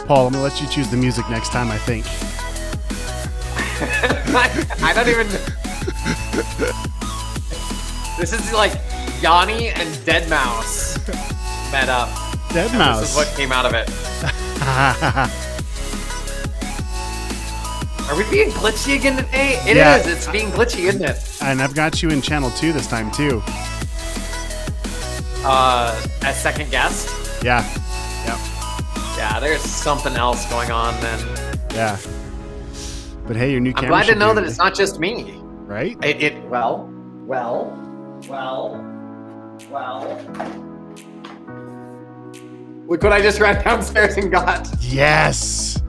Paul, I'm gonna let you choose the music next time, I think. I don't even. This is like Yanni and Deadmau5 met up. Deadmau5. This is what came out of it. Are we being glitchy again today? It is. It's being glitchy, isn't it? And I've got you in channel 2 this time too. As second guest. Yeah. Yep. Yeah, there's something else going on then. Yeah. But hey, your new camera. I'm glad to know that it's not just me. Right? Well. Look what I just ran downstairs and got. Yes.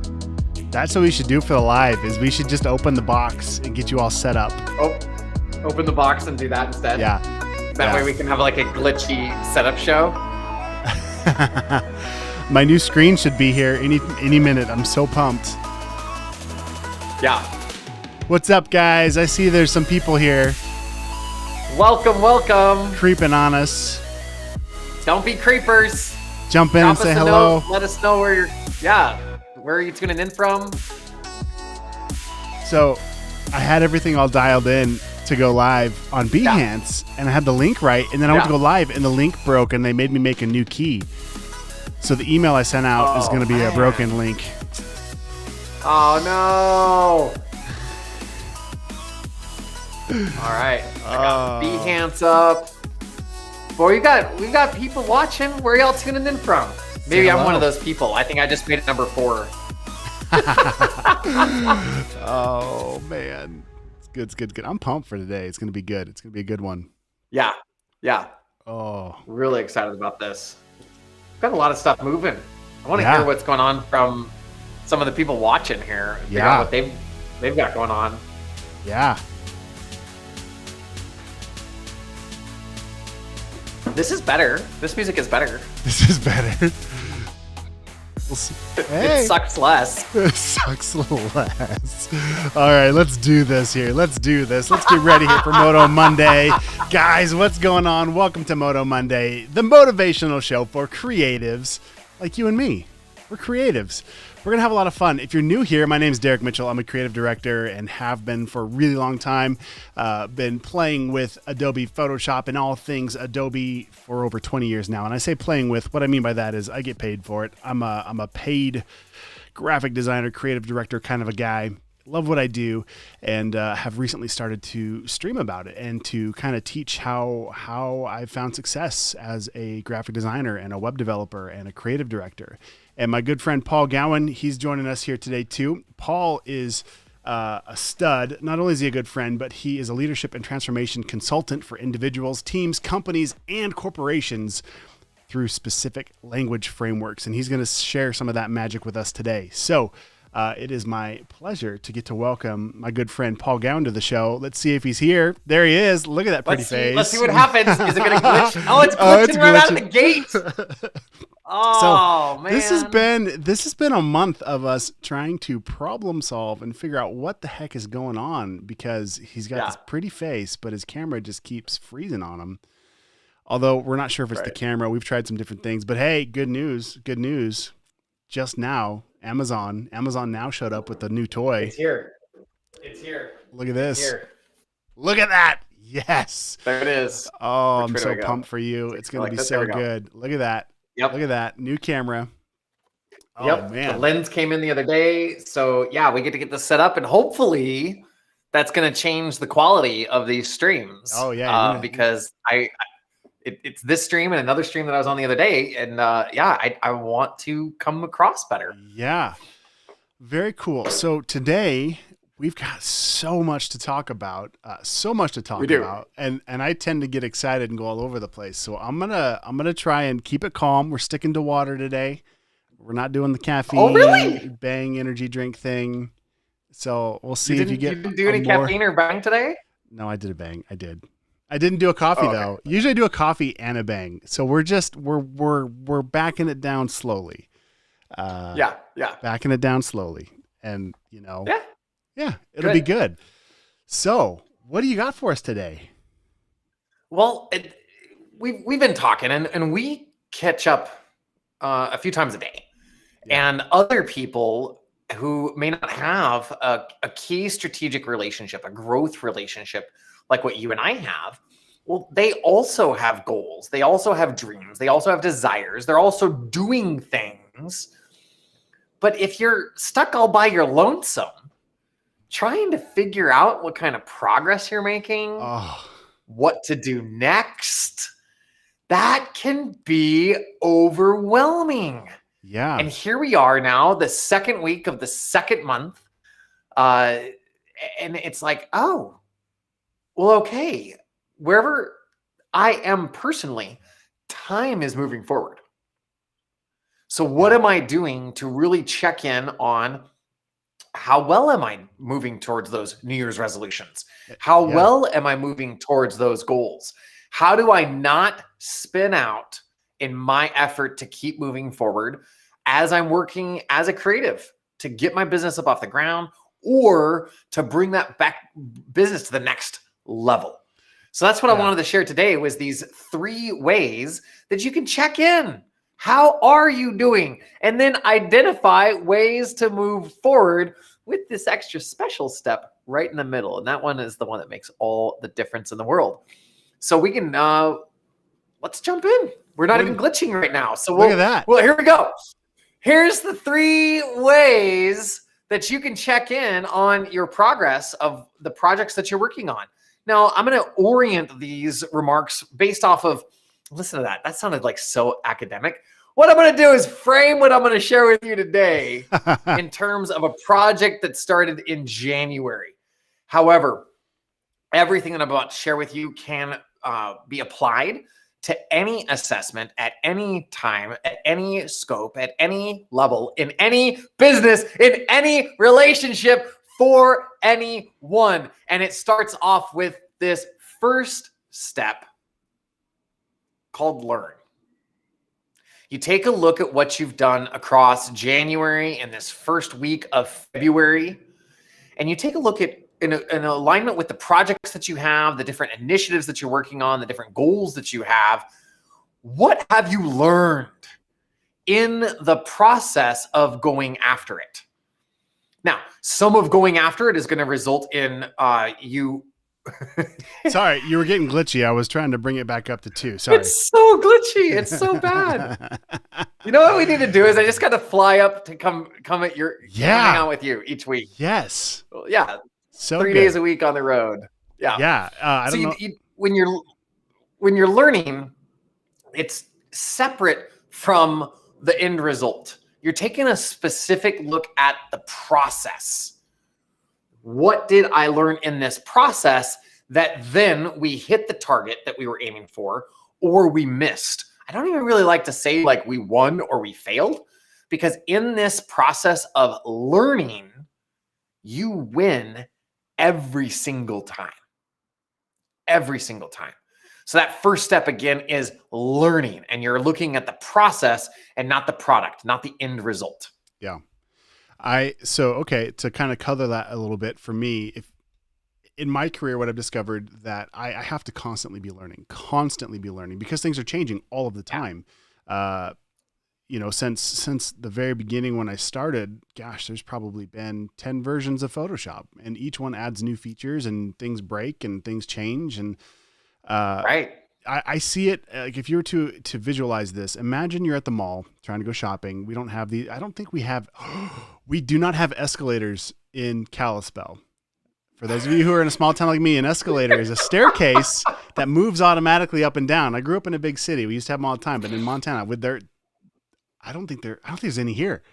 That's what we should do for the live, is we should just open the box and get you all set up. Oh, open the box and do that instead. Yeah. That way we can have like a glitchy setup show. My new screen should be here any minute. I'm so pumped. Yeah. What's up, guys? I see there's some people here. Welcome. Creeping on us. Don't be creepers. Jump in and say hello. Let us know where you're tuning in from. So I had everything all dialed in to go live on Behance, and I had the link right, and then I went to go live and the link broke and they made me make a new key. So the email I sent out is going to be a broken link. Oh no. All right. I got Behance up. Boy, we've got people watching. Where y'all tuning in from? Maybe I'm one of those people. I think I just made it number 4. Oh man. It's good. I'm pumped for today. It's going to be good. It's going to be a good one. Yeah. Oh. Really excited about this. Got a lot of stuff moving. I want to hear what's going on from some of the people watching here. Figure out what they've got going on. Yeah. This is better. This music is better. This is better. We'll see. Hey. It sucks less. It sucks less. All right, let's do this here. Let's get ready here for Moto Monday. Guys, what's going on? Welcome to Moto Monday, the motivational show for creatives like you and me. We're creatives. We're going to have a lot of fun. If you're new here, my name is Derrick Mitchell. I'm a creative director and have been for a really long time. Been playing with Adobe Photoshop and all things Adobe for over 20 years now. And I say playing with, what I mean by that is I get paid for it. I'm a paid graphic designer, creative director kind of a guy. Love what I do, and have recently started to stream about it and to kind of teach how I found success as a graphic designer and a web developer and a creative director. And my good friend Paul Gowin, he's joining us here today too. Paul is a stud. Not only is he a good friend, but he is a leadership and transformation consultant for individuals, teams, companies, and corporations through specific language frameworks. And he's going to share some of that magic with us today. So it is my pleasure to get to welcome my good friend Paul Gowin to the show. Let's see if he's here. There he is. Look at that pretty face. Let's see what happens. Is it going to glitch? Oh, it's glitching right out of the gate. Oh, man. This has been a month of us trying to problem solve and figure out what the heck is going on, because he's got this pretty face, but his camera just keeps freezing on him. Although we're not sure if it's the camera. We've tried some different things, but hey, good news. Just now, Amazon now showed up with a new toy. It's here. Look at this. Look at that. Yes. There it is. Oh, I'm so pumped for you. It's going to be so good. Look at that. Yep. Look at that. New camera. Oh, yep. man. The lens came in the other day. So yeah, we get to get this set up, and hopefully that's going to change the quality of these streams. Oh yeah. Because it's this stream and another stream that I was on the other day. And I want to come across better. Yeah. Very cool. So today we've got so much to talk about, and I tend to get excited and go all over the place. So I'm gonna try and keep it calm. We're sticking to water today. We're not doing the caffeine bang energy drink thing. So we'll see if you get. You didn't do any caffeine or bang today? No, I did a bang. I didn't do a coffee though. Usually I do a coffee and a bang. So we're backing it down slowly. Backing it down slowly, and Yeah, it'll be good. So, what do you got for us today? Well, we've been talking, and we catch up a few times a day. And other people who may not have a key strategic relationship, a growth relationship like what you and I have, well, they also have goals. They also have dreams. They also have desires. They're also doing things. But if you're stuck all by your lonesome, trying to figure out what kind of progress you're making, what to do next, that can be overwhelming. Yeah. And here we are now, the second week of the second month. And it's like, oh, well, okay. Wherever I am personally, time is moving forward. So what am I doing to really check in on how well am I moving towards those New Year's resolutions? How well am I moving towards those goals? How do I not spin out in my effort to keep moving forward as I'm working as a creative to get my business up off the ground or to bring that back business to the next level? So that's what I wanted to share today was these 3 ways that you can check in. How are you doing? And then identify ways to move forward with this extra special step right in the middle. And that one is the one that makes all the difference in the world. So we can, let's jump in. We're not even glitching right now. So look at that. Well, here we go. Here's the 3 ways that you can check in on your progress of the projects that you're working on. Now, I'm going to orient these remarks based off of, listen to that. That sounded like so academic. What I'm going to do is frame what I'm going to share with you today in terms of a project that started in January. However, everything that I'm about to share with you can be applied to any assessment at any time, at any scope, at any level, in any business, in any relationship for anyone. And it starts off with this first step called learn. You take a look at what you've done across January and this first week of February, and you take a look at in alignment with the projects that you have, the different initiatives that you're working on, the different goals that you have. What have you learned in the process of going after it? Now, some of going after it is going to result in you. Sorry, you were getting glitchy. I was trying to bring it back up to 2. Sorry. It's so glitchy. It's so bad. You know what we need to do is I just got to fly up to come at your hang out with you each week. Yes. Well, yeah. So 3 days a week on the road. Yeah. Yeah. I don't know. When you're learning, it's separate from the end result. You're taking a specific look at the process. What did I learn in this process that then we hit the target that we were aiming for or we missed? I don't even really like to say like we won or we failed, because in this process of learning, you win every single time. Every single time. So that first step again is learning, and you're looking at the process and not the product, not the end result. Yeah. Okay, to kind of color that a little bit for me, if in my career, what I've discovered that I have to constantly be learning because things are changing all of the time. Since the very beginning when I started, gosh, there's probably been 10 versions of Photoshop, and each one adds new features and things break and things change. And right. I see it like if you were to visualize this, imagine you're at the mall trying to go shopping. We don't have we do not have escalators in Kalispell. For those of you who are in a small town like me, an escalator is a staircase that moves automatically up and down. I grew up in a big city. We used to have them all the time, but in Montana, I don't think there's any here.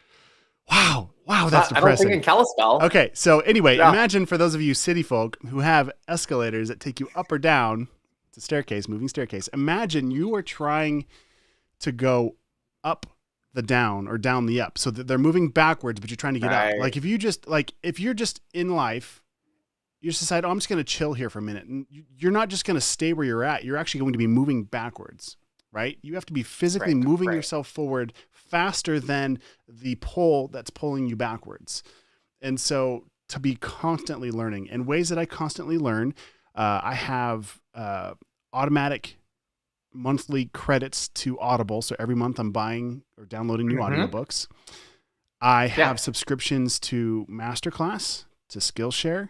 Wow, that's depressing. I don't think in Kalispell. Okay, so anyway, Imagine for those of you city folk who have escalators that take you up or down. It's a staircase, moving staircase. Imagine you are trying to go up the down or down the up, so that they're moving backwards, but you're trying to get up. Like if you're just in life, you just decide, I'm just going to chill here for a minute, and you're not just going to stay where you're at. You're actually going to be moving backwards. Right? You have to be physically moving yourself forward faster than the pull that's pulling you backwards. And so to be constantly learning, and ways that I constantly learn, I have automatic monthly credits to Audible. So every month I'm buying or downloading new audiobooks. I have subscriptions to Masterclass, to Skillshare.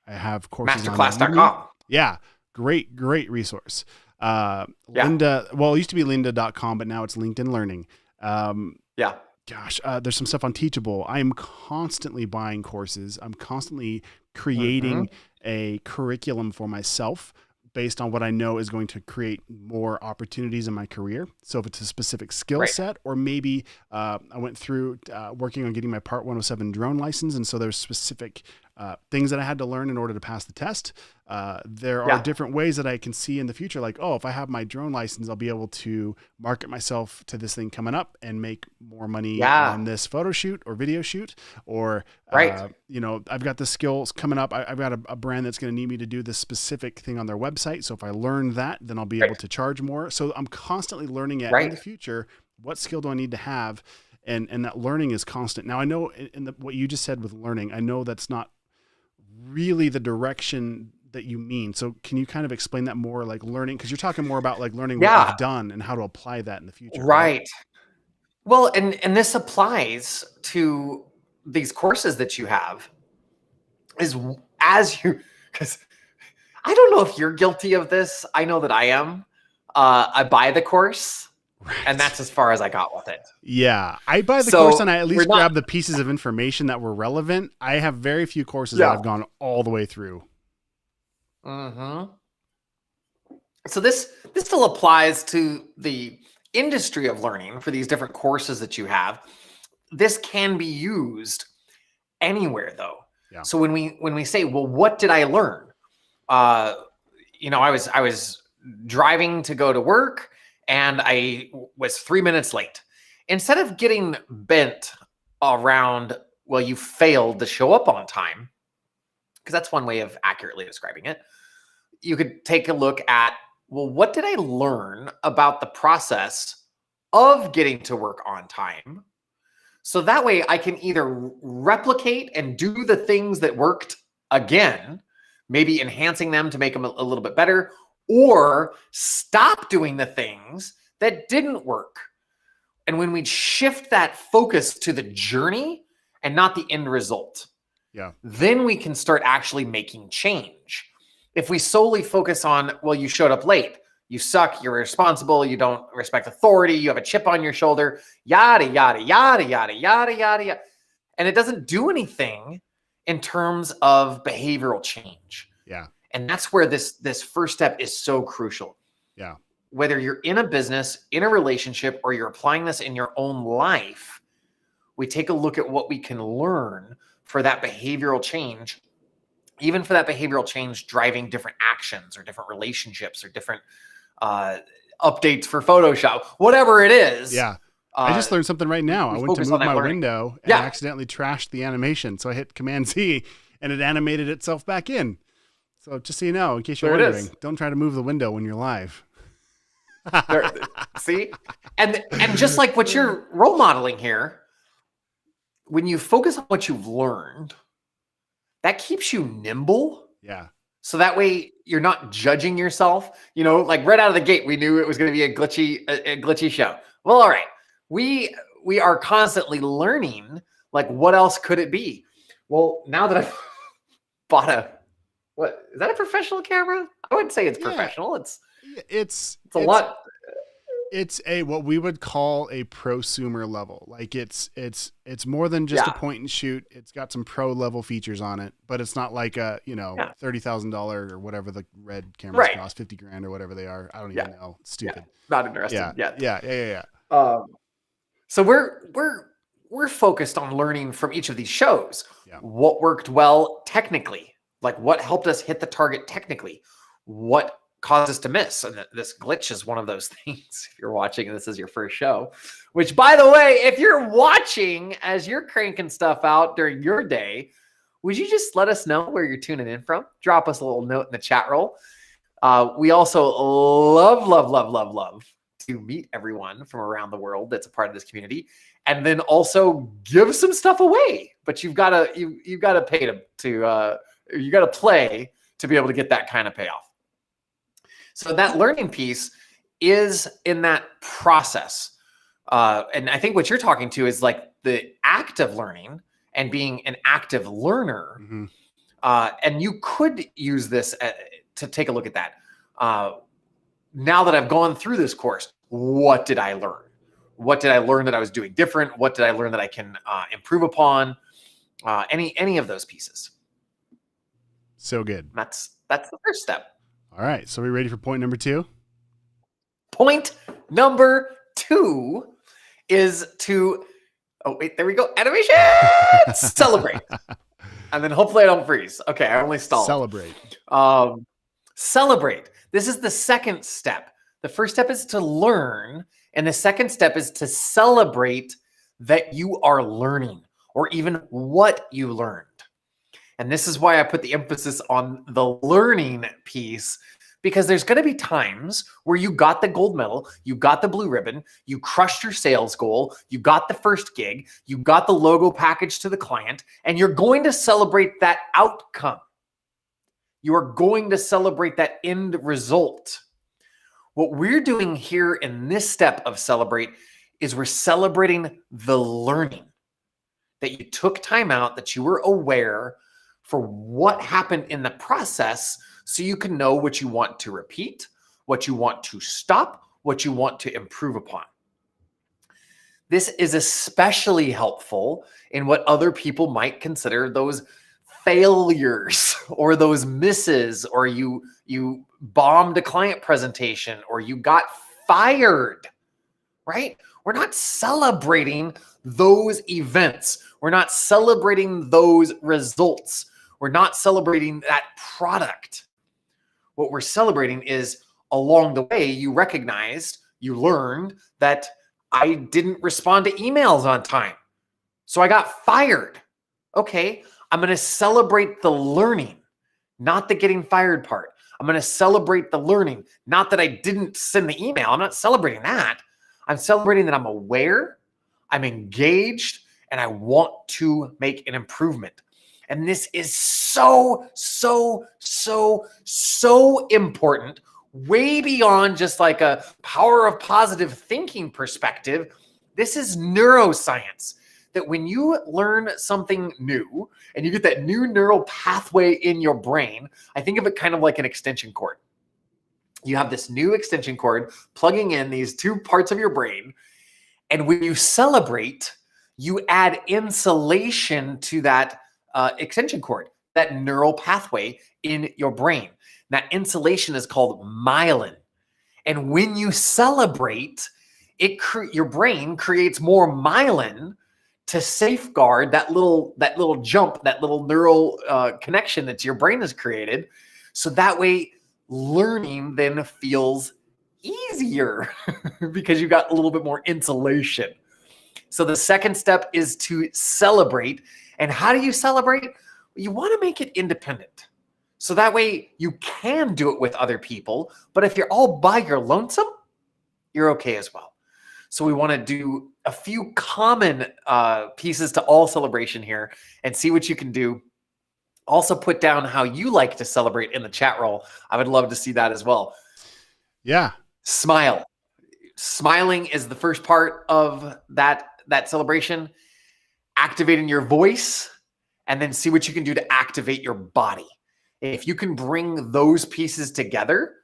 I have courses on Udemy. Masterclass.com. Yeah, great resource. Yeah. Linda, well, it used to be lynda.com, but now it's LinkedIn Learning. Yeah. Gosh, there's some stuff on Teachable. I am constantly buying courses. I'm constantly creating a curriculum for myself based on what I know is going to create more opportunities in my career. So if it's a specific skill set, or maybe I went through working on getting my Part 107 drone license. And so there's specific things that I had to learn in order to pass the test. There are different ways that I can see in the future, like, oh, if I have my drone license, I'll be able to market myself to this thing coming up and make more money on this photo shoot or video shoot. Or, you know, I've got the skills coming up. I've got a brand that's going to need me to do this specific thing on their website. So if I learn that, then I'll be able to charge more. So I'm constantly learning it in the future. What skill do I need to have? And that learning is constant. Now I know what you just said with learning, I know that's not really the direction that you mean. So can you kind of explain that more, like learning? Because you're talking more about like learning what you've done and how to apply that in the future. Right. Well, and this applies to these courses that you have because I don't know if you're guilty of this. I know that I am. I buy the course. Right. And that's as far as I got with it. Yeah. I buy the course and I at least grab the pieces of information that were relevant. I have very few courses that I've gone all the way through. So this still applies to the industry of learning for these different courses that you have. This can be used anywhere though. Yeah. So when we say, well, what did I learn? You know, I was driving to go to work, and I was 3 minutes late. Instead of getting bent around, well, you failed to show up on time, because that's one way of accurately describing it, you could take a look at, well, what did I learn about the process of getting to work on time? So that way I can either replicate and do the things that worked again, maybe enhancing them to make them a little bit better, or stop doing the things that didn't work. And when we shift that focus to the journey and not the end result, then we can start actually making change. If we solely focus on, well, you showed up late, you suck, you're irresponsible, you don't respect authority, you have a chip on your shoulder, yada, yada, yada, yada, yada, yada, yada. And it doesn't do anything in terms of behavioral change. Yeah. And that's where this first step is so crucial. Yeah. Whether you're in a business, in a relationship, or you're applying this in your own life, we take a look at what we can learn for that behavioral change, even for that behavioral change driving different actions or different relationships or different updates for Photoshop, whatever it is. Yeah. I just learned something right now. I went to move my window and accidentally trashed the animation. So I hit Command Z and it animated itself back in. So just so you know, in case you're wondering, don't try to move the window when you're live. See? And just like what you're role modeling here, when you focus on what you've learned, that keeps you nimble. Yeah. So that way you're not judging yourself. You know, like right out of the gate, we knew it was going to be a glitchy show. Well, all right. We are constantly learning, like, what else could it be? Well, now that I've bought what is that, a professional camera? I wouldn't say it's professional. It's a lot. It's what we would call a prosumer level. Like it's more than just a point and shoot. It's got some pro level features on it, but it's not like a, $30,000 or whatever the red cameras cost, $50,000 or whatever they are. I don't even know. It's stupid. Yeah. Not interested yet. Yeah. So we're focused on learning from each of these shows. Yeah. What worked well technically, like what helped us hit the target technically, what caused us to miss. And this glitch is one of those things. If you're watching and this is your first show, which, by the way, if you're watching as you're cranking stuff out during your day, would you just let us know where you're tuning in from? Drop us a little note in the chat roll. We also love to meet everyone from around the world that's a part of this community, and then also give some stuff away. But you've got to pay you got to play to be able to get that kind of payoff. So that learning piece is in that process. And I think what you're talking to is like the act of learning and being an active learner. Mm-hmm. And you could use this to take a look at that. Now that I've gone through this course, what did I learn? What did I learn that I was doing different? What did I learn that I can improve upon? Any of those pieces. So good. That's the first step. All right. So are we ready for point number 2? Point number 2 is to, oh, wait, there we go. Animation! Celebrate. And then hopefully I don't freeze. Okay, I only stalled. Celebrate. Celebrate. This is the second step. The first step is to learn, and the second step is to celebrate that you are learning, or even what you learned. And this is why I put the emphasis on the learning piece, because there's going to be times where you got the gold medal, you got the blue ribbon, you crushed your sales goal, you got the first gig, you got the logo package to the client, and you're going to celebrate that outcome. You are going to celebrate that end result. What we're doing here in this step of celebrate is we're celebrating the learning, that you took time out, that you were aware for what happened in the process, so you can know what you want to repeat, what you want to stop, what you want to improve upon. This is especially helpful in what other people might consider those failures or those misses, or you bombed a client presentation, or you got fired, right? We're not celebrating those events. We're not celebrating those results. We're not celebrating that product. What we're celebrating is along the way, you recognized, you learned that I didn't respond to emails on time, so I got fired. Okay, I'm going to celebrate the learning, not the getting fired part. I'm going to celebrate the learning, not that I didn't send the email. I'm not celebrating that. I'm celebrating that I'm aware, I'm engaged, and I want to make an improvement. And this is so, so, so, so important, way beyond just like a power of positive thinking perspective. This is neuroscience, that when you learn something new and you get that new neural pathway in your brain, I think of it kind of like an extension cord. You have this new extension cord plugging in these two parts of your brain. And when you celebrate, you add insulation to that extension cord, that neural pathway in your brain. That insulation is called myelin. And when you celebrate, your brain creates more myelin to safeguard that little jump, that little neural connection that your brain has created. So that way, learning then feels easier because you got a little bit more insulation. So the second step is to celebrate. And how do you celebrate? You want to make it independent. So that way you can do it with other people. But if you're all by your lonesome, you're okay as well. So we want to do a few common pieces to all celebration here and see what you can do. Also put down how you like to celebrate in the chat roll. I would love to see that as well. Yeah. Smile. Smiling is the first part of that celebration. Activating your voice, and then see what you can do to activate your body. If you can bring those pieces together,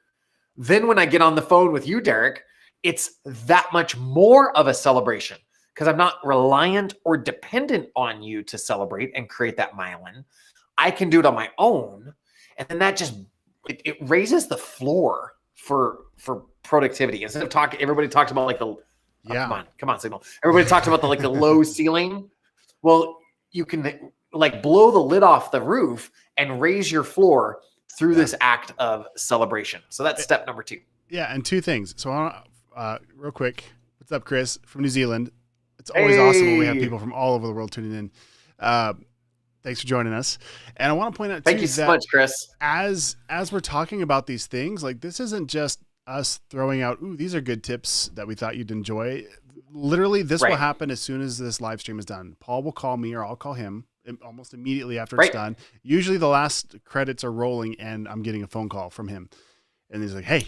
then when I get on the phone with you, Derrick, it's that much more of a celebration, because I'm not reliant or dependent on you to celebrate and create that myelin. I can do it on my own. And then that just, it raises the floor for productivity. Instead of talking, everybody talks about like the, come on, Signal. Everybody talks about the low ceiling. Well, you can like blow the lid off the roof and raise your floor through this act of celebration. So that's step number 2. Yeah. And 2 things. So real quick, what's up, Chris from New Zealand? It's always awesome when we have people from all over the world tuning in. Thanks for joining us. And I want to point out, thank you so much, Chris. As we're talking about these things, like this isn't just us throwing out, ooh, these are good tips that we thought you'd enjoy. Literally, this will happen as soon as this live stream is done. Paul will call me or I'll call him almost immediately after it's done. Usually the last credits are rolling and I'm getting a phone call from him. And he's like, hey,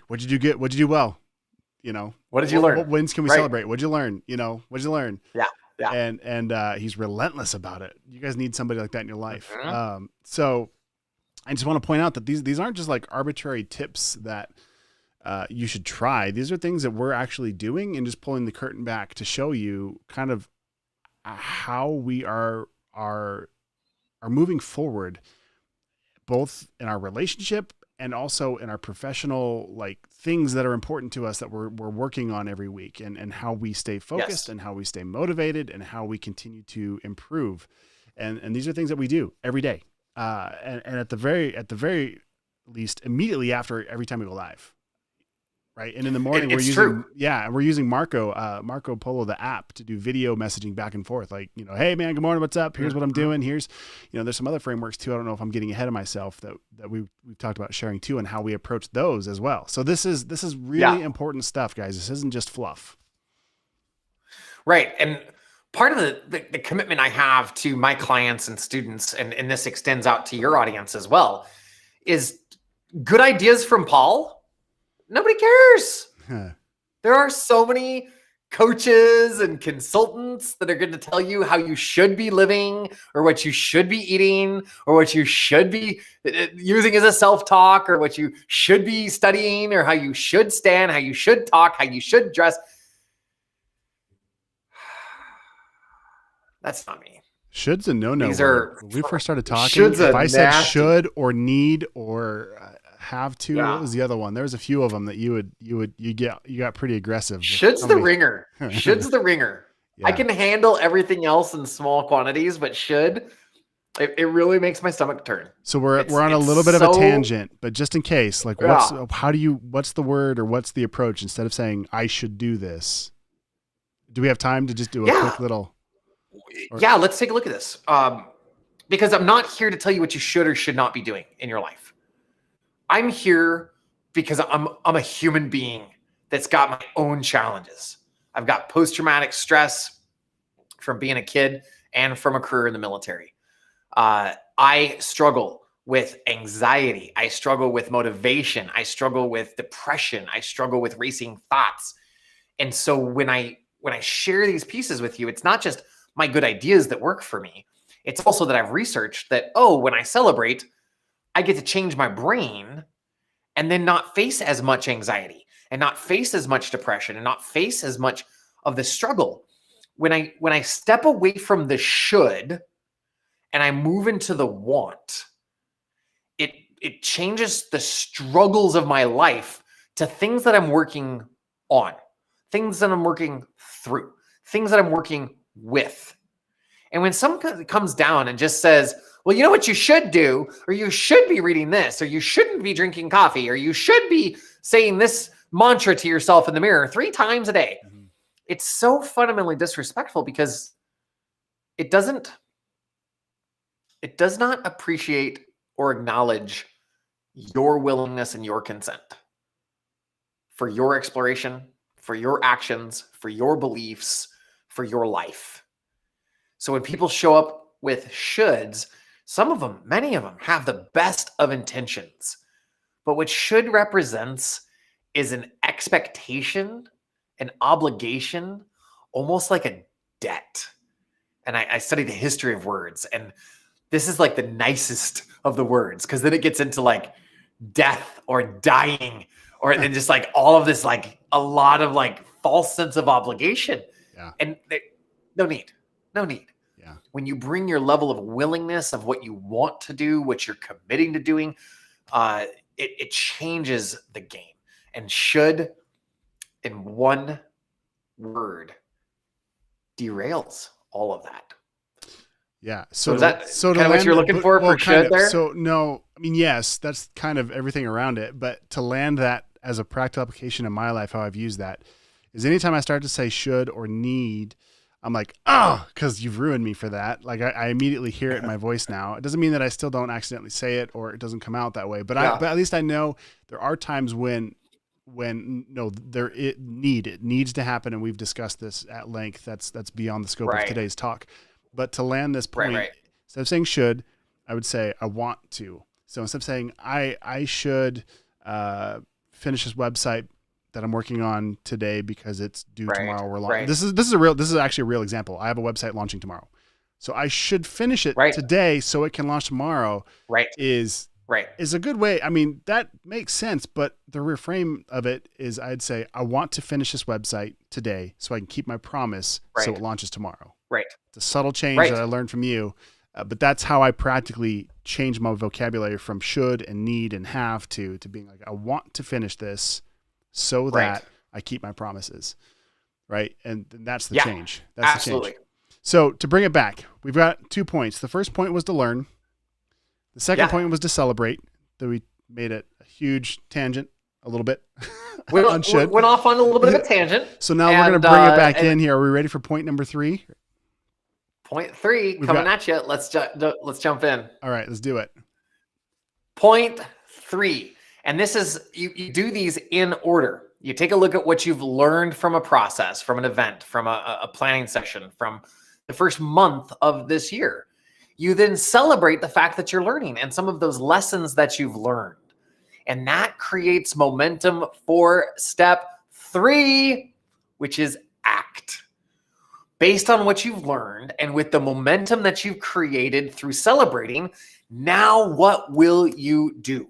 what'd you do well? What did you learn? What wins can we celebrate? What'd you learn? What'd you learn? Yeah. Yeah. And he's relentless about it. You guys need somebody like that in your life. Mm-hmm. So I just want to point out that these aren't just like arbitrary tips that you should try. These are things that we're actually doing and just pulling the curtain back to show you kind of how we are moving forward, both in our relationship and also in our professional, like things that are important to us that we're working on every week, and how we stay focused and how we stay motivated and how we continue to improve. And these are things that we do every day. And at the very least, immediately after every time we go live. Right. And in the morning we're using Marco Polo, the app, to do video messaging back and forth. Like, hey man, good morning. What's up? Here's what I'm doing. Here's, there's some other frameworks too. I don't know if I'm getting ahead of myself that we've talked about sharing too, and how we approach those as well. So this is really important stuff, guys. This isn't just fluff. Right. And part of the commitment I have to my clients and students, and this extends out to your audience as well, is good ideas from Paul. Nobody cares. There are so many coaches and consultants that are going to tell you how you should be living, or what you should be eating, or what you should be using as a self-talk, or what you should be studying, or how you should stand, how you should talk, how you should dress. That's not me. Should's a no-no. These are, when we first started talking, if I said should or need or have to, what was the other one? There was a few of them that you got pretty aggressive. Should's the ringer. Should's the ringer. Yeah. I can handle everything else in small quantities, but should, it really makes my stomach turn. So we're on a little bit of a tangent, but just in case, like what's the word or what's the approach instead of saying I should do this? Do we have time to just do a quick little? Yeah, let's take a look at this. Because I'm not here to tell you what you should or should not be doing in your life. I'm here because I'm a human being that's got my own challenges. I've got post-traumatic stress from being a kid and from a career in the military. I struggle with anxiety. I struggle with motivation. I struggle with depression. I struggle with racing thoughts. And so when I share these pieces with you, it's not just my good ideas that work for me. It's also that I've researched that, when I celebrate, I get to change my brain and then not face as much anxiety and not face as much depression and not face as much of the struggle. When I step away from the should and I move into the want, it changes the struggles of my life to things that I'm working on, things that I'm working through, things that I'm working with. And when someone comes down and just says, well, you know what you should do, or you should be reading this, or you shouldn't be drinking coffee, or you should be saying this mantra to yourself in the mirror 3 times a day. Mm-hmm. It's so fundamentally disrespectful because it does not appreciate or acknowledge your willingness and your consent for your exploration, for your actions, for your beliefs, for your life. So when people show up with shoulds, some of them, many of them, have the best of intentions. But what should represents is an expectation, an obligation, almost like a debt. And I studied the history of words, and this is like the nicest of the words, because then it gets into like death or dying, or and just like all of this, like a lot of like false sense of obligation. Yeah. And no need. Yeah. When you bring your level of willingness of what you want to do, what you're committing to doing, it changes the game. And should, in one word, derails all of that. Yeah. So is that kind of what you're looking for should there? So no, I mean, yes, that's kind of everything around it. But to land that as a practical application in my life, how I've used that is anytime I start to say should or need, I'm like, because you've ruined me for that. Like I immediately hear it in my voice now. It doesn't mean that I still don't accidentally say it or it doesn't come out that way. But but at least I know there are times when it needs to happen, and we've discussed this at length. That's beyond the scope of today's talk. But to land this point, instead of saying should, I would say I want to. So instead of saying I should finish this website that I'm working on today because it's due Right. tomorrow. We're Right. This is actually a real example. I have a website launching tomorrow, so I should finish it Right. today so it can launch tomorrow. Right. Is a good way. I mean, that makes sense, but the reframe of it is I'd say I want to finish this website today so I can keep my promise so it launches tomorrow. Right. It's a subtle change that I learned from you, but that's how I practically change my vocabulary from should and need and have to being like, I want to finish this so that I keep my promises. Right. And that's the change. That's absolutely. the change. So to bring it back, we've got 2 points. The first point was to learn. The second point was to celebrate. That we made a huge tangent a little bit. Went off on a little bit of a tangent. So now we're going to bring it back in here. Are we ready for point number 3? Point 3 coming at you. Let's jump in. All right, let's do it. Point 3. And this is, you do these in order. You take a look at what you've learned from a process, from an event, from a planning session, from the first month of this year. You then celebrate the fact that you're learning and some of those lessons that you've learned. And that creates momentum for step 3, which is act. Based on what you've learned and with the momentum that you've created through celebrating, now what will you do?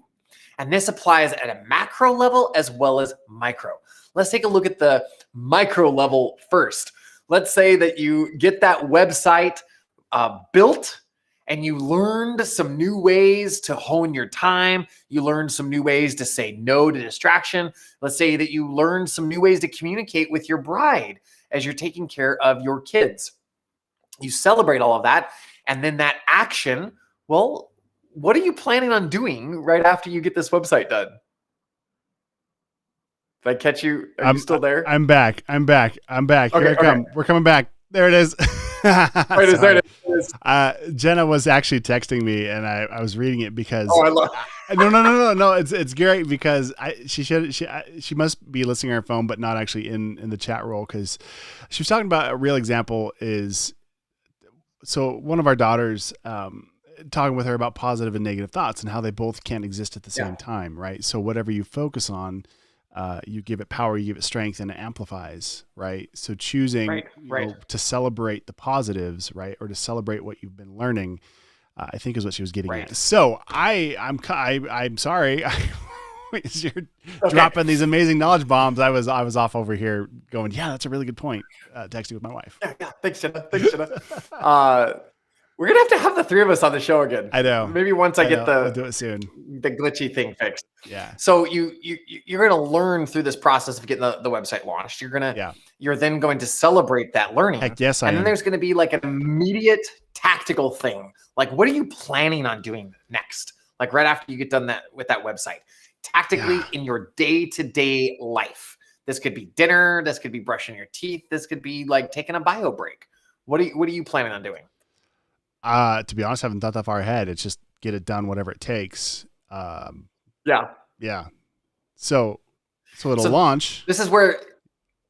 And this applies at a macro level as well as micro. Let's take a look at the micro level first. Let's say that you get that website built and you learned some new ways to hone your time. You learned some new ways to say no to distraction. Let's say that you learned some new ways to communicate with your bride as you're taking care of your kids. You celebrate all of that. And then that action, well, what are you planning on doing right after you get this website done? Did I catch you? Are you still there? I'm back. Okay, here I come. We're coming back. There it is. There it is. Jenna was actually texting me, and I was reading it because. Oh, I love. No. It's great because she must be listening on her phone, but not actually in the chat roll, because she was talking about a real example is. So one of our daughters, talking with her about positive and negative thoughts and how they both can't exist at the same time, right? So whatever you focus on, you give it power, you give it strength, and it amplifies, right? So choosing you know, to celebrate the positives, right, or to celebrate what you've been learning, I think is what she was getting at. So I'm sorry, you're dropping these amazing knowledge bombs. I was off over here going, yeah, that's a really good point. Texting with my wife. Yeah. Thanks, Jenna. We're going to have the 3 of us on the show again. I know. Maybe once I get we'll do it soon. The glitchy thing fixed. Yeah. So you're going to learn through this process of getting the website launched. You're then going to celebrate that learning. Heck yes, I am. And then there's going to be like an immediate tactical thing. Like, what are you planning on doing next? Like right after you get done with that website, tactically in your day-to-day life. This could be dinner. This could be brushing your teeth. This could be like taking a bio break. What are you planning on doing? To be honest, I haven't thought that far ahead. It's just get it done, whatever it takes. Yeah. So it'll launch. This is where,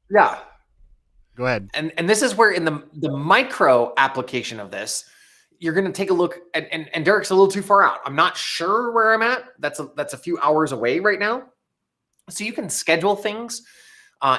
Go ahead. And this is where in the micro application of this, you're going to take a look at, and Derrick's a little too far out. I'm not sure where I'm at. That's a few hours away right now. So you can schedule things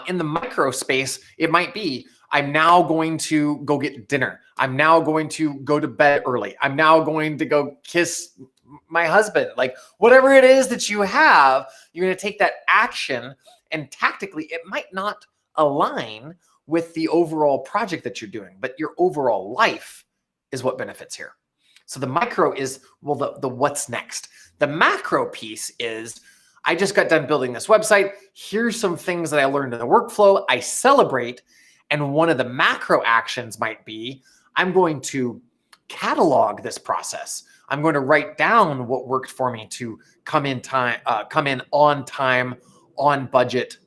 in the micro space. It might be, I'm now going to go get dinner. I'm now going to go to bed early. I'm now going to go kiss my husband. Like whatever it is that you have, you're going to take that action, and tactically it might not align with the overall project that you're doing, but your overall life is what benefits here. So the micro is, well, the what's next. The macro piece is, I just got done building this website. Here's some things that I learned in the workflow. I celebrate. And one of the macro actions might be, I'm going to catalog this process. I'm going to write down what worked for me to come in on time, on budget,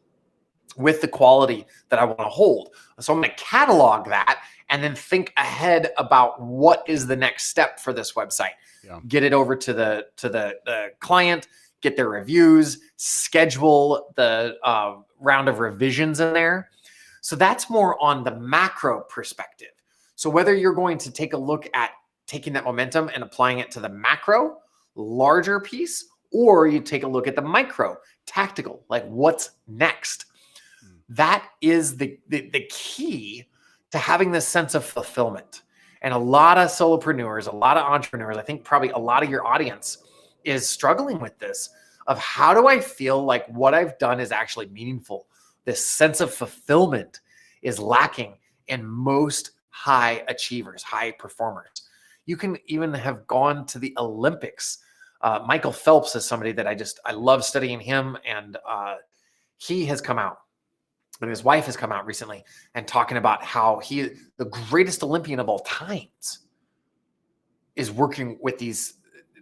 with the quality that I want to hold. So I'm going to catalog that and then think ahead about what is the next step for this website. Yeah. Get it over to the client, get their reviews, schedule the round of revisions in there. So that's more on the macro perspective. So whether you're going to take a look at taking that momentum and applying it to the macro, larger piece, or you take a look at the micro, tactical, like what's next. That is the key to having this sense of fulfillment. And a lot of solopreneurs, a lot of entrepreneurs, I think probably a lot of your audience is struggling with this of how do I feel like what I've done is actually meaningful? This sense of fulfillment is lacking in most high achievers, high performers. You can even have gone to the Olympics. Michael Phelps is somebody that I love studying him. And he has come out, and his wife has come out recently and talking about how the greatest Olympian of all times, is working with these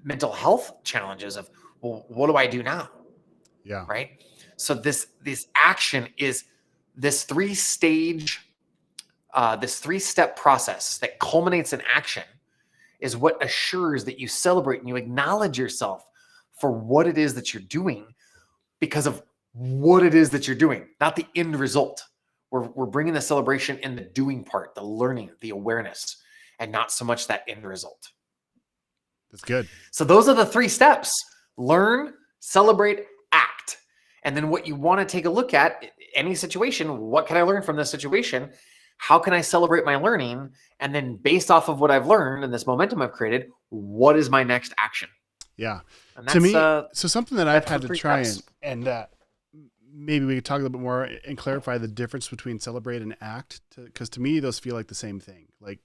mental health challenges of, well, what do I do now? Yeah. Right. So this action is this three-step process that culminates in action is what assures that you celebrate and you acknowledge yourself for what it is that you're doing because of what it is that you're doing, not the end result. We're bringing the celebration in the doing part, the learning, the awareness, and not so much that end result. That's good. So those are the 3 steps: learn, celebrate, act. And then what you want to take a look at, any situation, what can I learn from this situation? How can I celebrate my learning? And then based off of what I've learned and this momentum I've created, what is my next action? Yeah. And To me, so something that I've had to try steps. and maybe we could talk a little bit more and clarify the difference between celebrate and act, because to me, those feel like the same thing. Like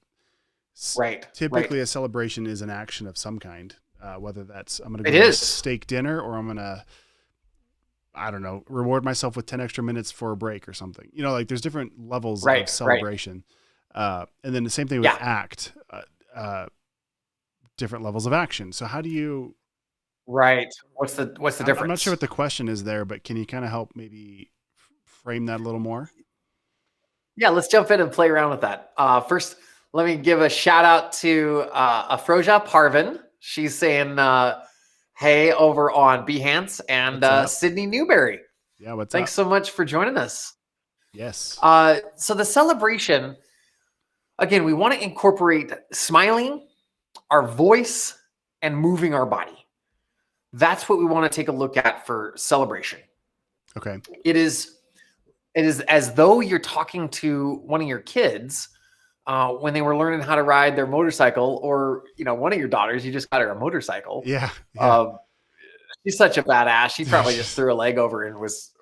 typically a celebration is an action of some kind, whether that's I'm going to go to a steak dinner or I'm going to, I don't know, reward myself with 10 extra minutes for a break or something. You know, like there's different levels of celebration. And then the same thing with act, different levels of action. So how do you... Right. What's the difference? I'm not sure what the question is there, but can you kind of help maybe frame that a little more? Yeah, let's jump in and play around with that. First, let me give a shout out to Afroja Parvin. She's saying, hey, over on Behance, and Sydney Newberry. Yeah, what's Thanks so much for joining us. Yes. So the celebration, again, we want to incorporate smiling, our voice, and moving our body. That's what we want to take a look at for celebration. Okay. It is as though you're talking to one of your kids when they were learning how to ride their motorcycle, or, you know, one of your daughters, you just got her a motorcycle. Yeah. She's such a badass. She probably just threw a leg over and was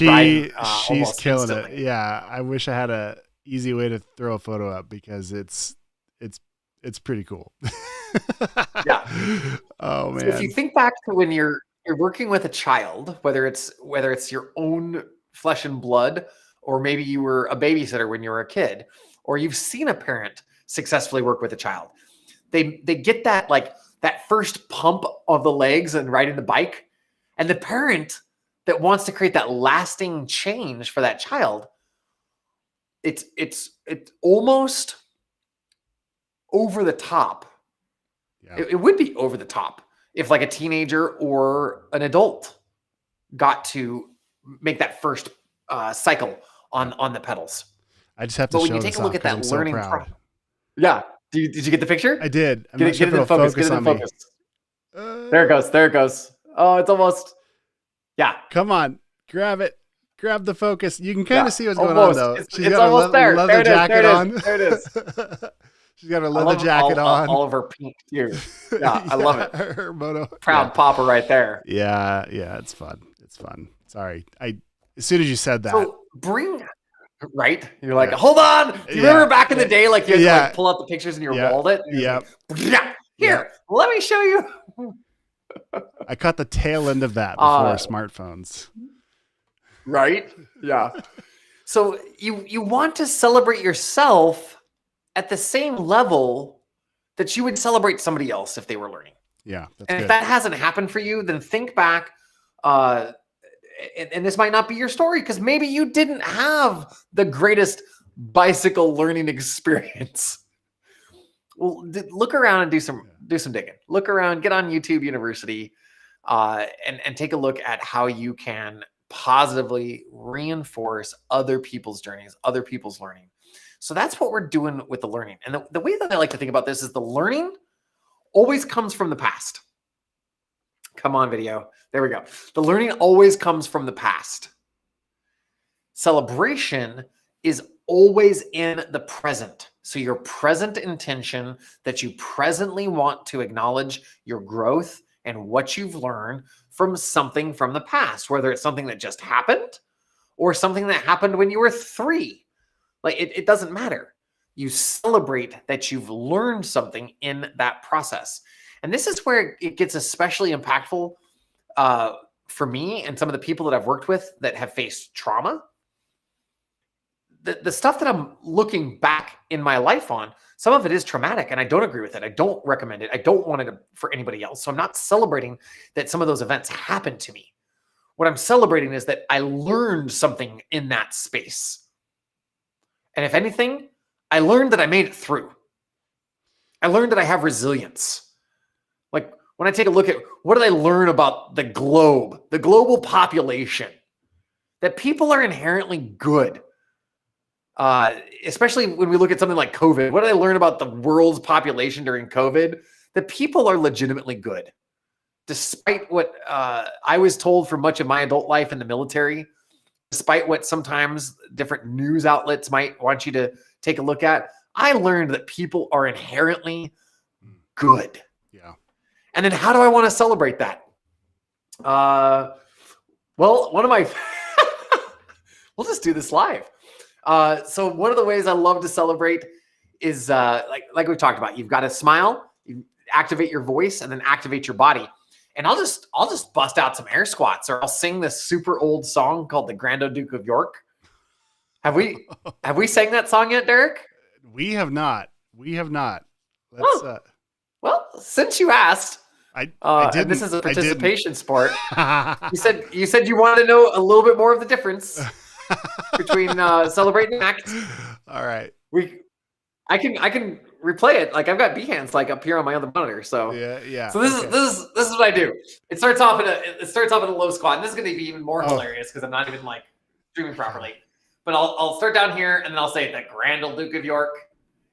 riding, she's killing instantly. it. Yeah. I wish I had a easy way to throw a photo up because it's pretty cool. Yeah. Oh man. So if you think back to when you're working with a child, whether it's your own flesh and blood, or maybe you were a babysitter when you were a kid, or you've seen a parent successfully work with a child, they get that first pump of the legs and riding the bike, and the parent that wants to create that lasting change for that child, it's almost over the top. Yeah. It would be over the top if like a teenager or an adult got to make that first cycle on the pedals. I just have to But show when you take a look at that learning process. Yeah. Did you get the picture? I did. I'm get not sure it if in it'll focus. Get it in focus. There it goes. There it goes. Oh, it's almost. Yeah. Come on. Grab it. Grab the focus. You can kind of see what's going almost. on, though. She's got almost there. Leather jacket on. There it is. She's got her leather jacket on. All of her pink too. Yeah, I love it. Her moto. Proud papa right there. Yeah, it's fun. It's fun. Sorry. As soon as you said that. So right? You're like, hold on. Do you remember back in the day, like you had to like pull out the pictures in your wallet? Yeah. Here, let me show you. I caught the tail end of that before smartphones. Right? Yeah. So you want to celebrate yourself at the same level that you would celebrate somebody else if they were learning. Yeah. That's and good. If that hasn't happened for you, then think back. And this might not be your story because maybe you didn't have the greatest bicycle learning experience. Well, look around and do some digging. Look around, get on YouTube University, and take a look at how you can positively reinforce other people's journeys, other people's learning. So that's what we're doing with the learning. And the way that I like to think about this is the learning always comes from the past. Come on, video. There we go. The learning always comes from the past. Celebration is always in the present. So your present intention that you presently want to acknowledge your growth and what you've learned from something from the past, whether it's something that just happened or something that happened when you were 3. Like it doesn't matter. You celebrate that you've learned something in that process. And this is where it gets especially impactful for me and some of the people that I've worked with that have faced trauma. The stuff that I'm looking back in my life on, some of it is traumatic and I don't agree with it. I don't recommend it. I don't want it for anybody else. So I'm not celebrating that some of those events happened to me. What I'm celebrating is that I learned something in that space. And if anything, I learned that I made it through. I learned that I have resilience. Like when I take a look at what did I learn about the globe, the global population, that people are inherently good. Especially when we look at something like COVID. What did I learn about the world's population during COVID? That people are legitimately good. Despite what I was told for much of my adult life in the military, despite what sometimes different news outlets might want you to take a look at, I learned that people are inherently good. Yeah. And then how do I want to celebrate that? Well, one of my, we'll just do this live. So one of the ways I love to celebrate is like we've talked about. You've got to smile, you activate your voice, and then activate your body. And I'll just bust out some air squats, or I'll sing this super old song called "The Grand Duke of York." Have we sang that song yet, Derrick? We have not. Let's. Well, since you asked, I didn't. and this is a participation sport. You said you wanted to know a little bit more of the difference between celebrate and act. All right. I can replay it. Like I've got Behance like up here on my other monitor. So yeah. So this is what I do. It starts off in a low squat, and this is going to be even more hilarious because I'm not even like streaming properly. But I'll start down here, and then I'll say the Grand Old Duke of York.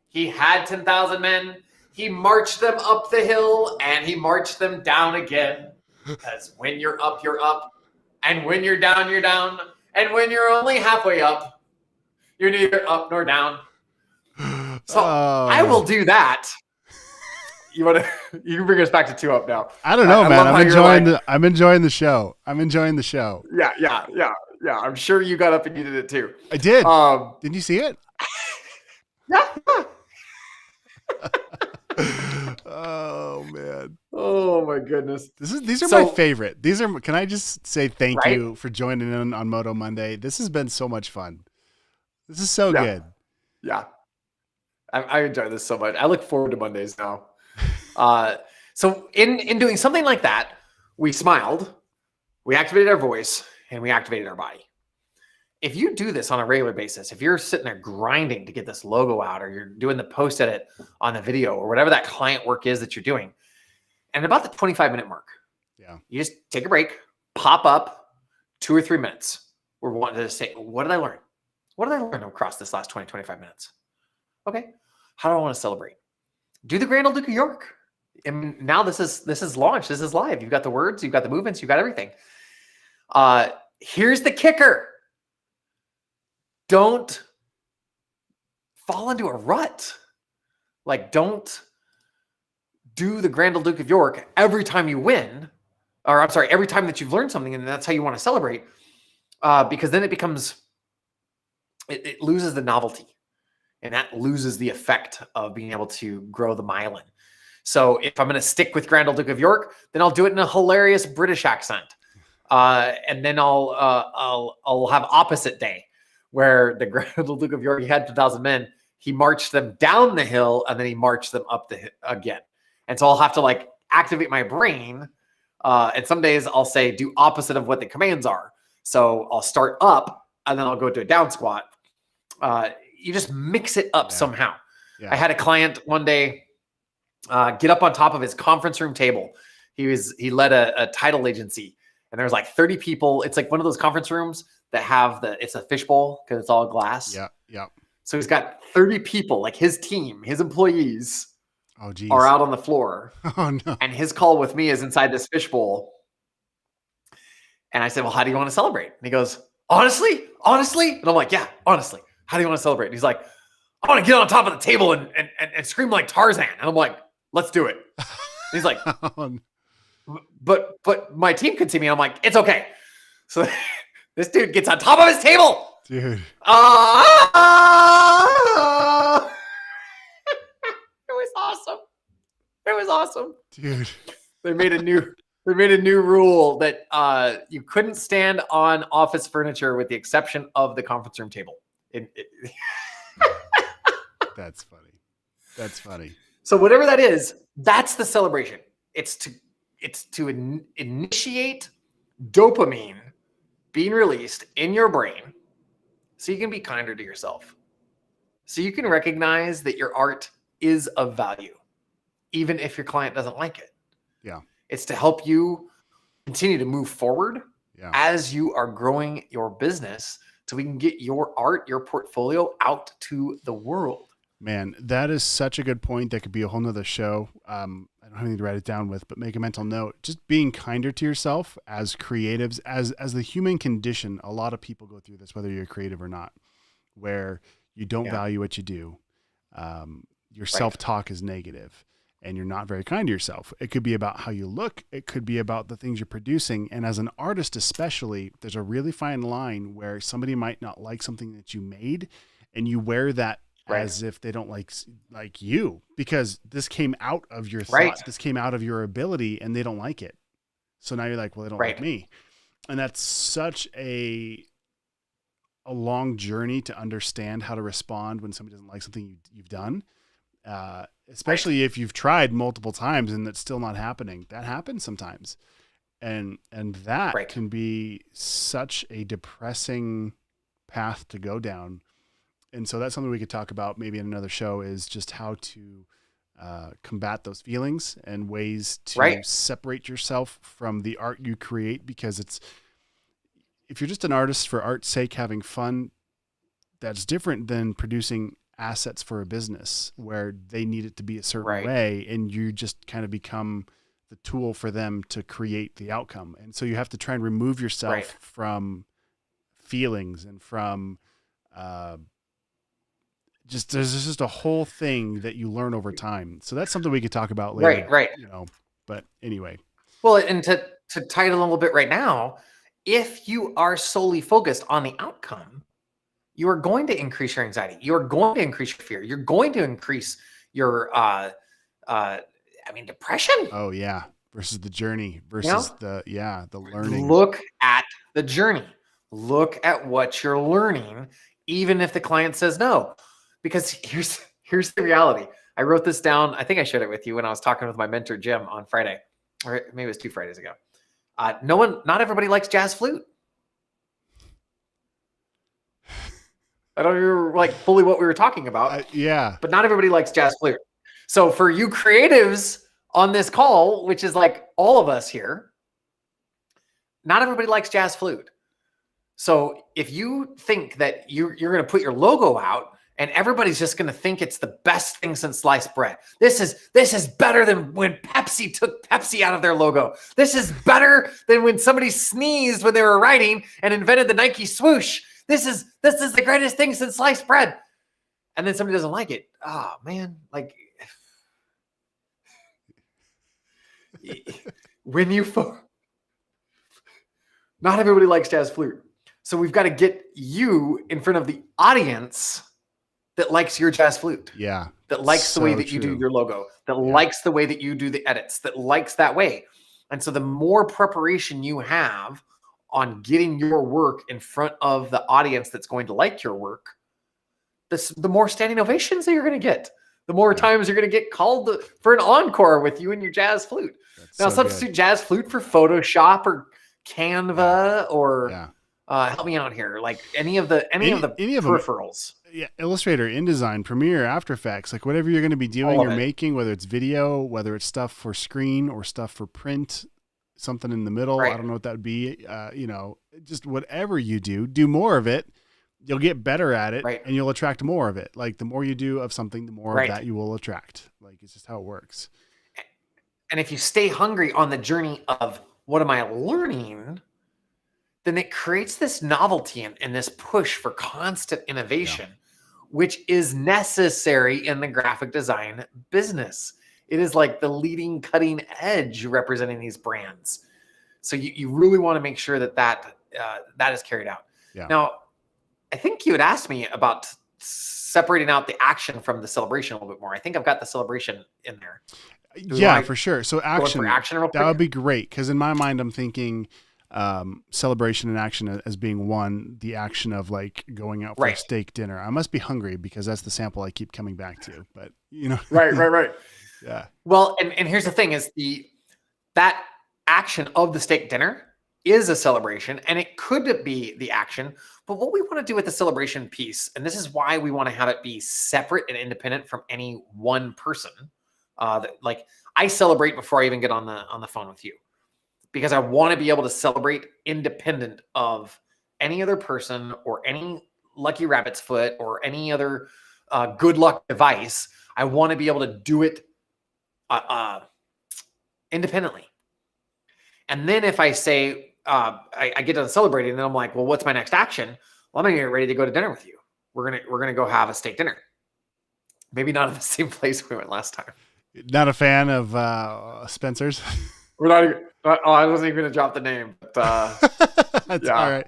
He had 10,000 men. He marched them up the hill, and he marched them down again. Because when you're up, and when you're down, you're down. And when you're only halfway up, you're neither up nor down. So I will do that. You can bring us back to 2 up now. I don't know, man. I'm enjoying the show. Yeah. I'm sure you got up and you did it too. I did. Didn't you see it? Yeah. Oh man. Oh my goodness. These are my favorite. Can I just say thank you for joining in on Moto Monday? This has been so much fun. This is so good. Yeah. I enjoy this so much. I look forward to Mondays now. So in doing something like that, we smiled, we activated our voice, and we activated our body. If you do this on a regular basis, if you're sitting there grinding to get this logo out, or you're doing the post edit on the video, or whatever that client work is that you're doing, and about the 25-minute mark, you just take a break, pop up 2 or 3 minutes. We're wanting to say, what did I learn? What did I learn across this last 20, 25 minutes? Okay. How do I want to celebrate? Do the Grand Old Duke of York. And now this is launched. This is live. You've got the words, you've got the movements, you've got everything. Here's the kicker. Don't fall into a rut. Like, don't do the Grand Old Duke of York every time you win, or I'm sorry, every time that you've learned something and that's how you want to celebrate, because then it loses the novelty, and that loses the effect of being able to grow the myelin. So if I'm going to stick with Grand Old Duke of York, then I'll do it in a hilarious British accent. And then I'll have opposite day, where the Grand Old Duke of York, he had 2,000 men. He marched them down the hill, and then he marched them up the hill again. And so I'll have to like activate my brain. And some days I'll say, do opposite of what the commands are. So I'll start up, and then I'll go to a down squat. You just mix it up somehow. Yeah. I had a client one day get up on top of his conference room table. He led a title agency, and there was like 30 people. It's like one of those conference rooms that have it's a fishbowl because it's all glass. Yeah. So he's got 30 people, like his team, his employees are out on the floor. Oh no. And his call with me is inside this fishbowl. And I said, well, how do you want to celebrate? And he goes, honestly? And I'm like, yeah, honestly. How do you want to celebrate? And he's like, I want to get on top of the table and scream like Tarzan. And I'm like, let's do it. And he's like, but my team could see me. And I'm like, it's okay. So this dude gets on top of his table. Dude. It was awesome. It was awesome. Dude. They made a new rule that you couldn't stand on office furniture with the exception of the conference room table. That's funny. That's funny. So whatever that is, that's the celebration. It's to initiate dopamine being released in your brain so you can be kinder to yourself. So you can recognize that your art is of value, even if your client doesn't like it. Yeah. It's to help you continue to move forward as you are growing your business so we can get your art, your portfolio out to the world. Man, that is such a good point. That could be a whole nother show. I don't have anything to write it down with, but make a mental note. Just being kinder to yourself as creatives, as the human condition. A lot of people go through this, whether you're creative or not, where you don't value what you do. Your self-talk is negative and you're not very kind to yourself. It could be about how you look. It could be about the things you're producing. And as an artist, especially, there's a really fine line where somebody might not like something that you made and you wear that as if they don't like you, because this came out of your thought, this came out of your ability, and they don't like it. So now you're like, well, they don't like me. And that's such a long journey to understand how to respond when somebody doesn't like something you've done. Especially if you've tried multiple times and it's still not happening. That happens sometimes. And that can be such a depressing path to go down. And so that's something we could talk about maybe in another show, is just how to combat those feelings and ways to separate yourself from the art you create. Because if you're just an artist for art's sake, having fun, that's different than producing assets for a business where they need it to be a certain way. And you just kind of become the tool for them to create the outcome. And so you have to try and remove yourself from feelings and from, there's just a whole thing that you learn over time. So that's something we could talk about later. Right. But anyway. Well, and to tie it a little bit right now, if you are solely focused on the outcome, you are going to increase your anxiety. You're going to increase your fear. You're going to increase your, depression. Oh yeah. Versus the journey versus the learning. Look at the journey. Look at what you're learning, even if the client says no. Because here's the reality. I wrote this down. I think I shared it with you when I was talking with my mentor, Jim, on Friday, or maybe it was 2 Fridays ago. Not everybody likes jazz flute. I don't remember fully what we were talking about. But not everybody likes jazz flute. So for you creatives on this call, which is like all of us here, not everybody likes jazz flute. So if you think that you're going to put your logo out and everybody's just going to think it's the best thing since sliced bread. This is better than when Pepsi took Pepsi out of their logo. This is better than when somebody sneezed when they were writing and invented the Nike swoosh. This is the greatest thing since sliced bread. And then somebody doesn't like it. Oh man, not everybody likes jazz flute. So we've got to get you in front of the audience that likes your jazz flute. Yeah. That likes the way that you do your logo, that likes the way that you do the edits, that likes that way. And so the more preparation you have on getting your work in front of the audience that's going to like your work, the more standing ovations that you're going to get. The more times you're going to get called for an encore with you and your jazz flute. Now, substitute jazz flute for Photoshop or Canva or help me out here. Any of the peripherals. Yeah, Illustrator, InDesign, Premiere, After Effects, whatever you're going to be doing or making, whether it's video, whether it's stuff for screen or stuff for print, something in the middle. I don't know what that would be. Just whatever you do more of it. You'll get better at it and you'll attract more of it. The more you do of something, the more of that you will attract. It's just how it works. And if you stay hungry on the journey of what am I learning, then it creates this novelty and this push for constant innovation, which is necessary in the graphic design business. It is like the leading cutting edge representing these brands. So you really want to make sure that is carried out. Yeah. Now, I think you had asked me about separating out the action from the celebration a little bit more. I think I've got the celebration in there. Yeah, for sure. So action real quick? That would be great, because in my mind, I'm thinking celebration and action as being one, the action of like going out for a steak dinner. I must be hungry because that's the sample I keep coming back to, but you know. Right. Yeah. Well, and here's the thing is that action of the steak dinner is a celebration, and it could be the action, but what we want to do with the celebration piece, and this is why we want to have it be separate and independent from any one person. Like I celebrate before I even get on the phone with you, because I want to be able to celebrate independent of any other person or any lucky rabbit's foot or any other good luck device. I want to be able to do it independently. And then if I say, I get done celebrating, and then I'm like, well, what's my next action? Well, I'm gonna get ready to go to dinner with you. We're gonna go have a steak dinner. Maybe not at the same place we went last time. Not a fan of Spencer's. We're not. I wasn't even gonna drop the name. But, that's all right.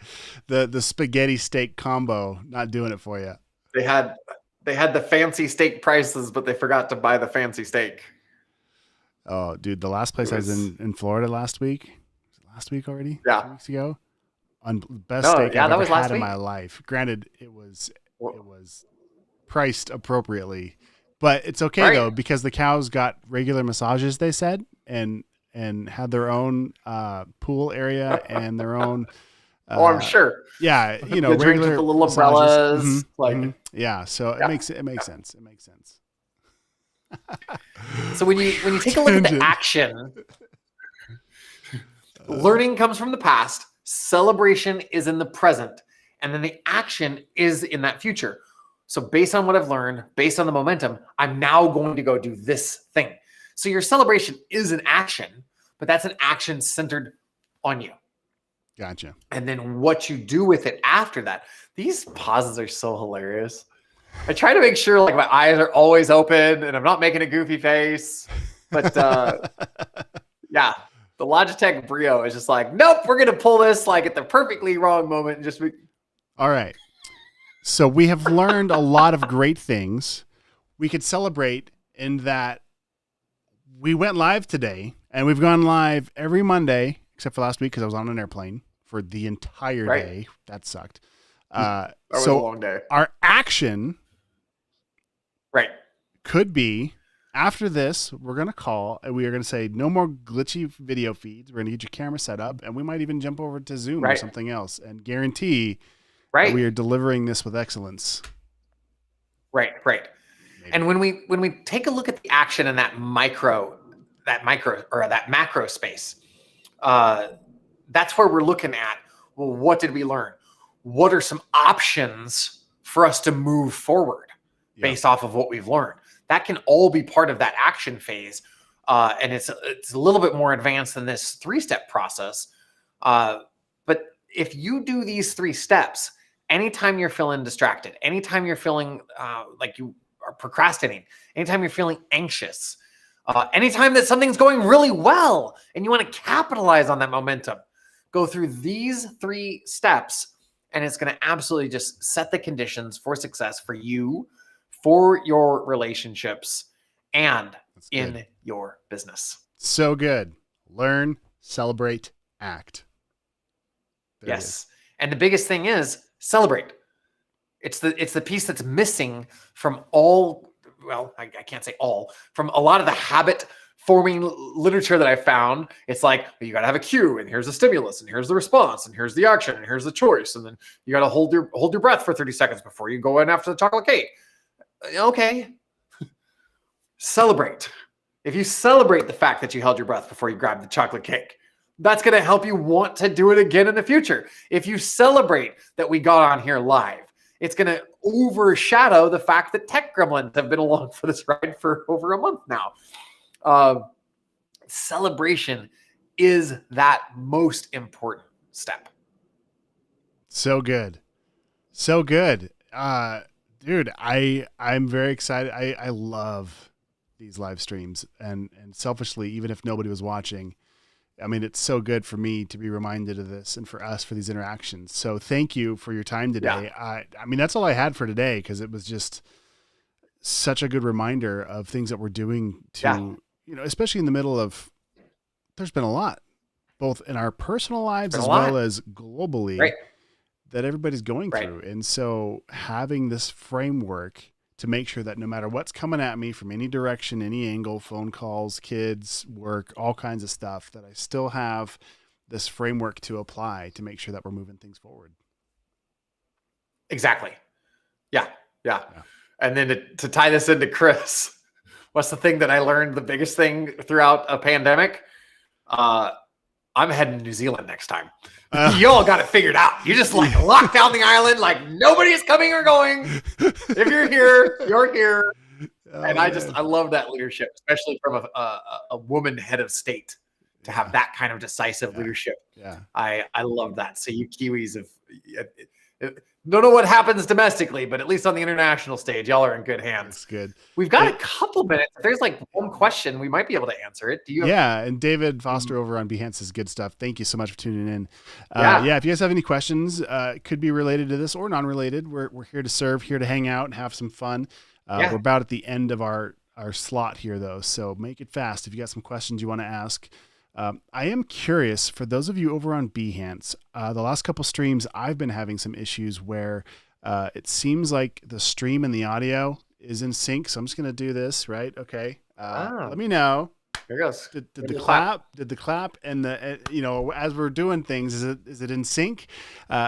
The spaghetti steak combo, not doing it for you. They had the fancy steak prices, but they forgot to buy the fancy steak. Oh, dude, the last place I was in Florida last week. Last week already? Yeah. 2 weeks ago. Best steak I've ever had in my life. Granted, it was priced appropriately, but it's okay though, because the cows got regular massages, they said, and had their own pool area and their own. I'm sure. Yeah, you know, regular with the little umbrellas. Yeah, so it makes sense. It makes sense. So when you take a look at the action, learning comes from the past, celebration is in the present, and then the action is in that future. So based on what I've learned, based on the momentum, I'm now going to go do this thing. So your celebration is an action, but that's an action centered on you. Gotcha. And then what you do with it after that. These pauses are so hilarious. I try to make sure like my eyes are always open and I'm not making a goofy face. But yeah, the Logitech Brio is just like, nope, we're going to pull this like at the perfectly wrong moment. And just all right. So we have learned a lot of great things. We could celebrate in that we went live today, and we've gone live every Monday, except for last week because I was on an airplane for the entire day. That sucked. That was a long day. Our action could be, after this, we're going to call and we are going to say no more glitchy video feeds. We're going to get your camera set up, and we might even jump over to Zoom or something else and guarantee that we are delivering this with excellence. Right. Maybe. And when we take a look at the action in that macro space, that's where we're looking at, well, what did we learn? What are some options for us to move forward based off of what we've learned? That can all be part of that action phase. And it's a little bit more advanced than this 3-step process. But if you do these 3 steps, anytime you're feeling distracted, anytime you're feeling like you are procrastinating, anytime you're feeling anxious, anytime that something's going really well and you want to capitalize on that momentum, go through these 3 steps, and it's going to absolutely just set the conditions for success for you, for your relationships, and in your business. So good. Learn, celebrate, act. Yes. And the biggest thing is celebrate. It's the piece that's missing from all, well, I can't say all, from a lot of the habit forming literature that I found. It's like, you got to have a cue, and here's the stimulus, and here's the response, and here's the action, and here's the choice. And then you got to hold your breath for 30 seconds before you go in after the chocolate cake. Okay. Celebrate. If you celebrate the fact that you held your breath before you grabbed the chocolate cake, that's going to help you want to do it again in the future. If you celebrate that we got on here live, it's going to overshadow the fact that tech gremlins have been along for this ride for over a month now. Celebration is that most important step. So good. So good. Dude, I'm very excited. I love these live streams, and selfishly, even if nobody was watching, I mean, it's so good for me to be reminded of this and for us for these interactions. So thank you for your time Yeah. today. I mean, that's all I had for today because it was just such a good reminder of things that we're doing Yeah. to, especially in the middle of, there's been a lot, both in our personal lives Been a as well lot. as globally Right. that everybody's going Right. through. And so having this framework to make sure that no matter what's coming at me from any direction, any angle, phone calls, kids, work, all kinds of stuff, that I still have this framework to apply to make sure that we're moving things forward. Exactly. Yeah. Yeah. Yeah. And then to tie this into Chris, what's the thing that I learned? The biggest thing throughout a pandemic? I'm heading to New Zealand next time. You all got it figured out. You just like lock down the island, like nobody is coming or going. If you're here, you're here. And I love that leadership, especially from a woman head of state, to have that kind of decisive leadership. Yeah. I love that. So you Kiwis don't know what happens domestically, but at least on the international stage, y'all are in good hands. That's good. We've got a couple minutes. If there's like one question, we might be able to answer it. Do you? And David Foster over on Behance says good stuff. Thank you so much for tuning in. Yeah. If you guys have any questions, could be related to this or non-related. We're here to serve, here to hang out and have some fun. We're about at the end of our slot here though, so make it fast. If you got some questions you want to ask. I am curious, for those of you over on Behance, the last couple streams, I've been having some issues where it seems like the stream and the audio is in sync. So I'm just going to do this, right? Okay. Let me know. Here goes. Did the clap and the, as we're doing things, is it in sync?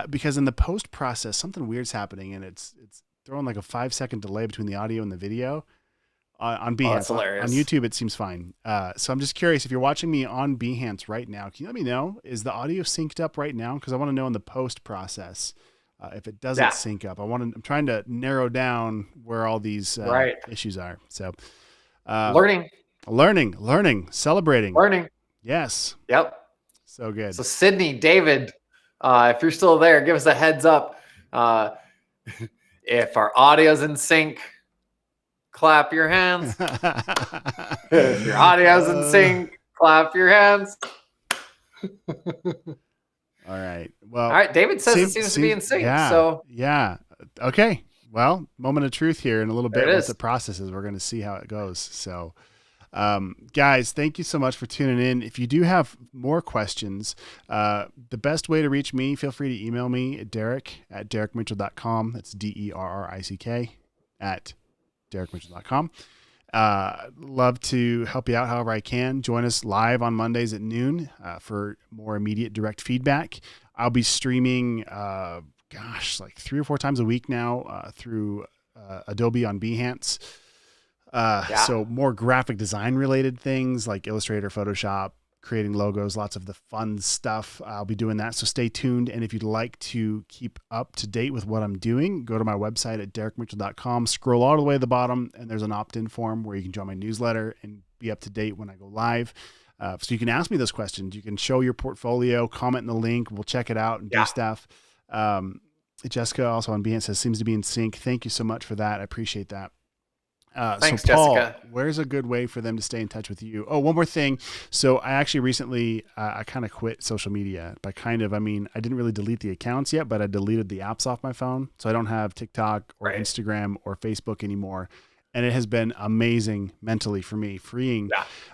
Because in the post process, something weird's happening and it's throwing like a 5-second delay between the audio and the video. On Behance. On YouTube, it seems fine. So I'm just curious, if you're watching me on Behance right now, can you let me know, is the audio synced up right now? Because I want to know in the post process if it doesn't sync up. I'm trying to narrow down where all these issues are. So learning, celebrating. Yes. Yep. So good. So Sydney, David, if you're still there, give us a heads up. If our audio's in sync, clap your hands. If your audio's in sync, clap your hands. All right. Well, all right. David says it seems to be in sync. Yeah. Okay. Well, moment of truth here in a little bit. Once it processes, we're going to see how it goes. So, guys, thank you so much for tuning in. If you do have more questions, the best way to reach me, feel free to email me at derrick@derrickmitchell.com. That's DERRICK at DerrickMitchell.com. Love to help you out however I can. Join us live on Mondays at noon for more immediate direct feedback. I'll be streaming, like 3 or 4 times a week now through Adobe on Behance. So more graphic design related things like Illustrator, Photoshop, creating logos, lots of the fun stuff. I'll be doing that. So stay tuned. And if you'd like to keep up to date with what I'm doing, go to my website at derrickmitchell.com, scroll all the way to the bottom, and there's an opt-in form where you can join my newsletter and be up to date when I go live. So you can ask me those questions. You can show your portfolio, comment in the link. We'll check it out and do stuff. Jessica also on Behance says seems to be in sync. Thank you so much for that. I appreciate that. Thanks, so Paul, Jessica. Where's a good way for them to stay in touch with you? Oh, one more thing. So I actually recently, I kind of quit social media by I didn't really delete the accounts yet, but I deleted the apps off my phone. So I don't have TikTok or Instagram or Facebook anymore. And it has been amazing mentally for me, freeing.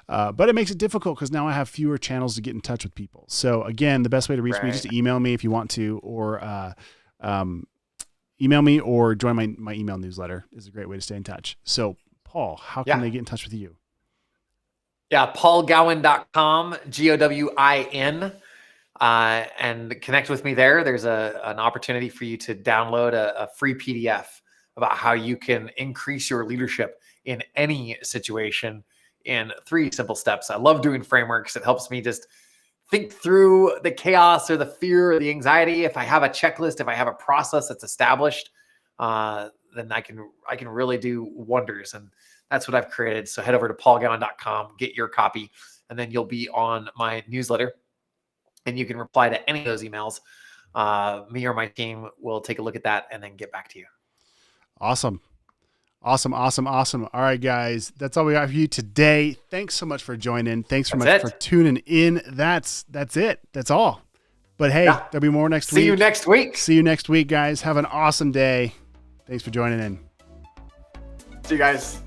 But it makes it difficult because now I have fewer channels to get in touch with people. So again, the best way to reach me is just email me if you want to, or email me or join my email newsletter is a great way to stay in touch. So Paul, how can they get in touch with you? paulgowin.com, GOWIN, and connect with me there. There's an opportunity for you to download a free PDF about how you can increase your leadership in any situation in 3 simple steps. I love doing frameworks. It helps me just think through the chaos or the fear or the anxiety. If I have a checklist, if I have a process that's established, then I can really do wonders. And that's what I've created. So head over to paulgowin.com, get your copy, and then you'll be on my newsletter and you can reply to any of those emails. me or my team will take a look at that and then get back to you. Awesome. Awesome. All right, guys. That's all we got for you today. Thanks so much for joining. Thanks so much for tuning in. That's it. That's all. But hey, there'll be more next week. See you next week. See you next week, guys. Have an awesome day. Thanks for joining in. See you guys.